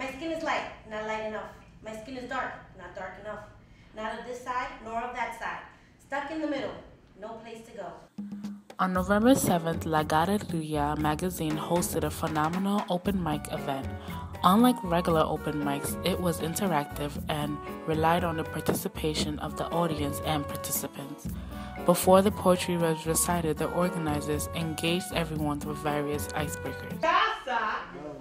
My skin is light, not light enough. My skin is dark, not dark enough. Not of this side, nor of that side. Stuck in the middle, no place to go. On November 7th, La Galeria Magazine hosted a phenomenal open mic event. Unlike regular open mics, it was interactive and relied on the participation of the audience and participants. Before the poetry was recited, the organizers engaged everyone with various icebreakers. Casa,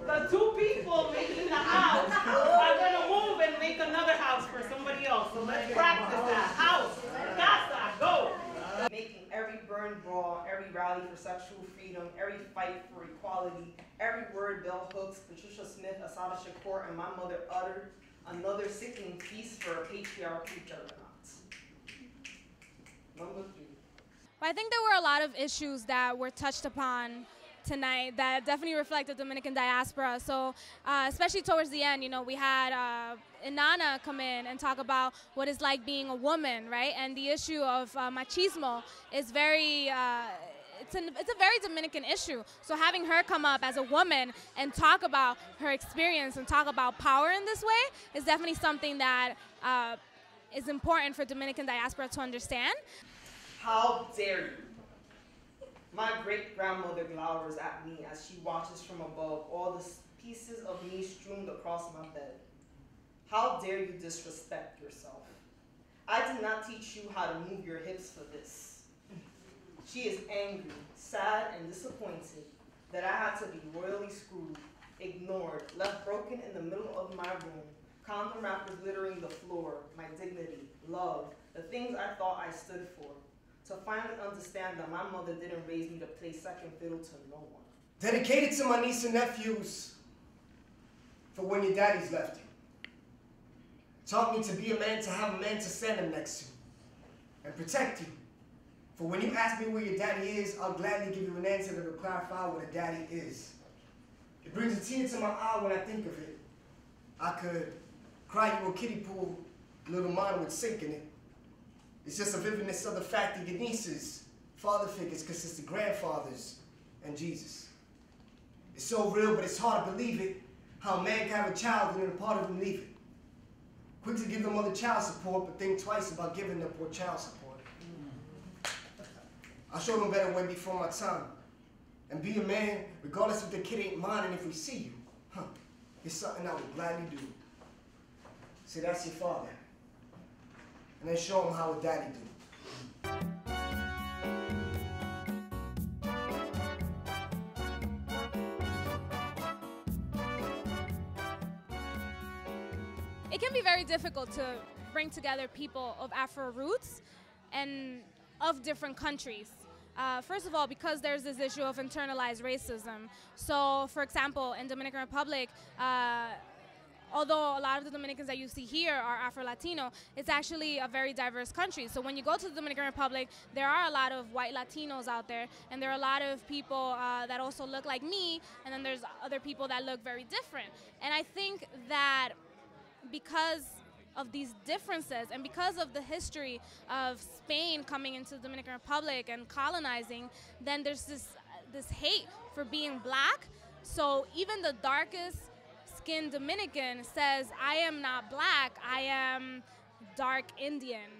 the two people making the house are going to move and make another house for somebody else. So let's practice that. House, casa, go. Making every burn brawl, every rally for sexual freedom, every fight for equality, every word Bell Hooks, Patricia Smith, Asada Shakur, and my mother uttered, another sickening piece for a patriarchy juggernaut. Number 3. Well, I think there were a lot of issues that were touched upon tonight that definitely reflect the Dominican diaspora. So especially towards the end, you know, we had Inanna come in and talk about what it's like being a woman, right? And the issue of machismo is very, it's a very Dominican issue. So having her come up as a woman and talk about her experience and talk about power in this way is definitely something that is important for Dominican diaspora to understand. How dare you? My great-grandmother glowers at me as she watches from above all the pieces of me strewn across my bed. How dare you disrespect yourself? I did not teach you how to move your hips for this. She is angry, sad, and disappointed that I had to be royally screwed, ignored, left broken in the middle of my room, condom wrappers littering the floor, my dignity, love, the things I thought I stood for. To finally understand that my mother didn't raise me to play second fiddle to no one. Dedicated to my niece and nephews for when your daddy's left you. Taught me to be a man, to have a man to stand him next to and protect you. For when you ask me where your daddy is, I'll gladly give you an answer that will clarify what a daddy is. It brings a tear to my eye when I think of it. I could cry you a kiddie pool, little mine would sink in it. It's just a vividness of the fact that your nieces, father figures, consist of grandfathers and Jesus. It's so real, but it's hard to believe it, how a man can have a child and then a part of him leave it. Quick to give the mother child support, but think twice about giving the poor child support. I showed them a better way before my time. And be a man, regardless if the kid ain't mine, and if we see you, it's something I would gladly do. Say, that's your father. And then show him how a daddy do. It can be very difficult to bring together people of Afro roots and of different countries. First of all, because there's this issue of internalized racism. So, for example, in Dominican Republic, although a lot of the Dominicans that you see here are Afro-Latino, it's actually a very diverse country. So when you go to the Dominican Republic, there are a lot of white Latinos out there, and there are a lot of people that also look like me, and then there's other people that look very different. And I think that because of these differences and because of the history of Spain coming into the Dominican Republic and colonizing, then there's this hate for being black. So even the darkest skinned Dominican says, I am not black, I am dark Indian,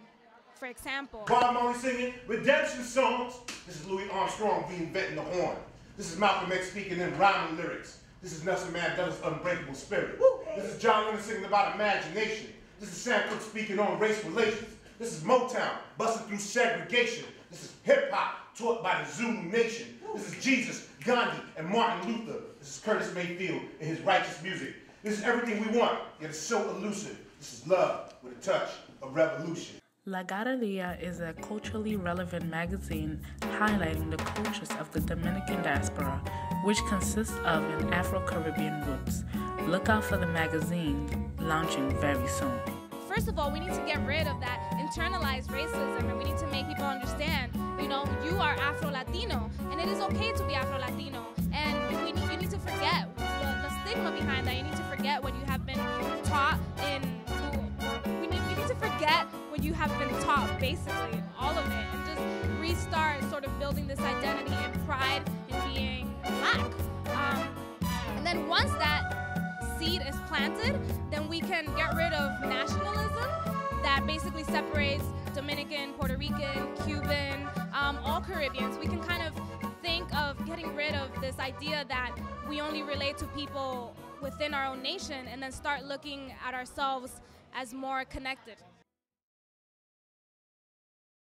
for example. While I'm only singing redemption songs, this is Louis Armstrong reinventing the horn. This is Malcolm X speaking in rhyming lyrics. This is Nelson Mandela's unbreakable spirit. This is John Lennon singing about imagination. This is Sam Cooke speaking on race relations. This is Motown busting through segregation. This is hip-hop taught by the Zulu nation. This is Jesus, Gandhi, and Martin Luther. This is Curtis Mayfield and his righteous music. This is everything we want, yet it's so elusive. This is love with a touch of revolution. La Galeria is a culturally relevant magazine highlighting the cultures of the Dominican diaspora, which consists of an Afro-Caribbean roots. Look out for the magazine launching very soon. First of all, we need to get rid of that internalized racism, and we need to make people understand, you know, you are Afro-Latino, and it is okay to be Afro-Latino. And you need to forget the stigma behind that. You need to forget what you have been taught in school. We need to forget what you have been taught, basically, all of it, and just restart sort of building this identity and pride in being black. And then once that seed is planted, then we can get rid of nationalism that basically separates Dominican, Puerto Rican, Cuban, all Caribbeans. We can kind of think of getting rid of this idea that we only relate to people within our own nation and then start looking at ourselves as more connected.